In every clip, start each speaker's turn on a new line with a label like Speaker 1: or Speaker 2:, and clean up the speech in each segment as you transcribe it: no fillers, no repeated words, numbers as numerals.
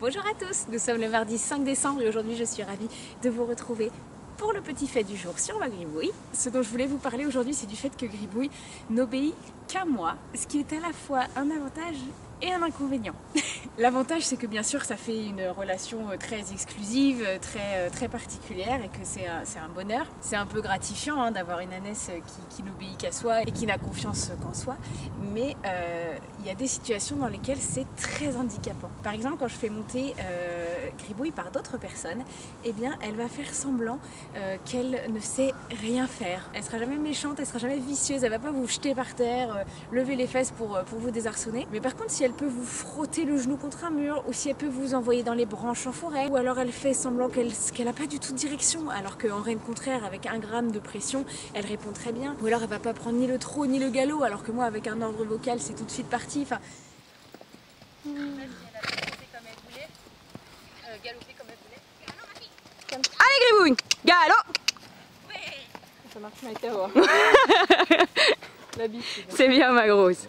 Speaker 1: Bonjour à tous, nous sommes le mardi 5 décembre et aujourd'hui je suis ravie de vous retrouver pour le petit fait du jour sur ma gribouille. Ce dont je voulais vous parler aujourd'hui, c'est du fait que Gribouille n'obéit qu'à moi, ce qui est à la fois un avantage et un inconvénient. L'avantage, c'est que bien sûr ça fait une relation très exclusive, très particulière et que c'est un bonheur. C'est un peu gratifiant d'avoir une ânesse qui n'obéit qu'à soi et qui n'a confiance qu'en soi, mais il y a des situations dans lesquelles c'est très handicapant. Par exemple, quand je fais monter Gribouille par d'autres personnes, eh bien elle va faire semblant qu'elle ne sait rien faire. Elle sera jamais méchante, elle sera jamais vicieuse, elle va pas vous jeter par terre, lever les fesses pour vous désarçonner. Mais par contre, si elle peut vous frotter le genou contre un mur, ou si elle peut vous envoyer dans les branches en forêt, ou alors elle fait semblant qu'elle n'a pas du tout de direction, alors qu'en règne contraire, avec 1 gramme de pression, elle répond très bien. Ou alors elle va pas prendre ni le trot ni le galop, alors que moi avec un ordre vocal c'est tout de suite parti. Enfin... Allez Gribouille, galop!
Speaker 2: Ça marche ma cave. L'habitude.
Speaker 1: C'est bien ma grosse.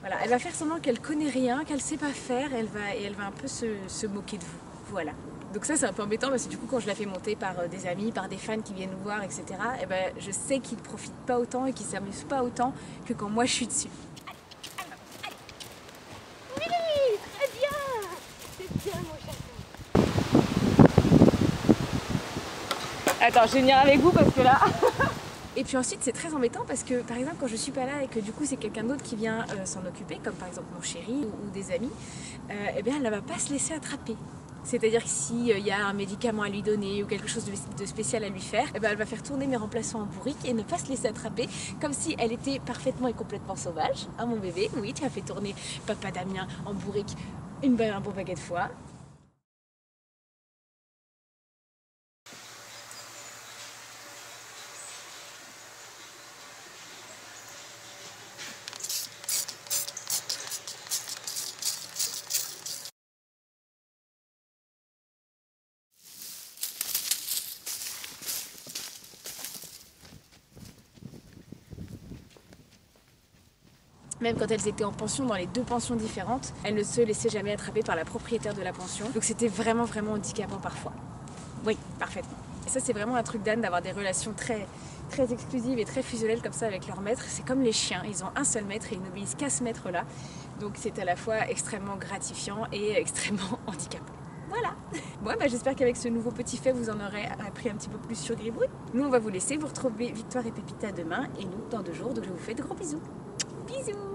Speaker 1: Voilà, elle va faire semblant qu'elle connaît rien, qu'elle sait pas faire, elle va un peu se moquer de vous. Voilà. Donc ça c'est un peu embêtant parce que du coup quand je la fais monter par des amis, par des fans qui viennent nous voir, etc. Et ben, je sais qu'ils ne profitent pas autant et qu'ils ne s'amusent pas autant que quand moi je suis dessus. Oui, très bien. C'est bien mon chaton. Attends, je vais venir avec vous parce que là... Et puis ensuite c'est très embêtant parce que par exemple quand je suis pas là et que du coup c'est quelqu'un d'autre qui vient s'en occuper, comme par exemple mon chéri ou des amis, eh bien elle ne va pas se laisser attraper. C'est-à-dire que s'il y a un médicament à lui donner ou quelque chose de spécial à lui faire, eh ben elle va faire tourner mes remplaçants en bourrique et ne pas se laisser attraper comme si elle était parfaitement et complètement sauvage. Ah mon bébé, oui tu as fait tourner papa Damien en bourrique un bon paquet de fois. Même quand elles étaient en pension, dans les 2 pensions différentes, elles ne se laissaient jamais attraper par la propriétaire de la pension. Donc c'était vraiment handicapant parfois. Oui, parfaitement. Et ça c'est vraiment un truc d'âne d'avoir des relations très exclusives et très fusionnelles comme ça avec leur maître. C'est comme les chiens, ils ont un seul maître et ils n'obéissent qu'à ce maître-là. Donc c'est à la fois extrêmement gratifiant et extrêmement handicapant. Voilà. Bon, bah, j'espère qu'avec ce nouveau petit fait, vous en aurez appris un petit peu plus sur Gribouille. Nous, on va vous laisser, vous retrouver Victoire et Pépita demain et nous dans 2 jours. Donc je vous fais de gros bisous. Bisous!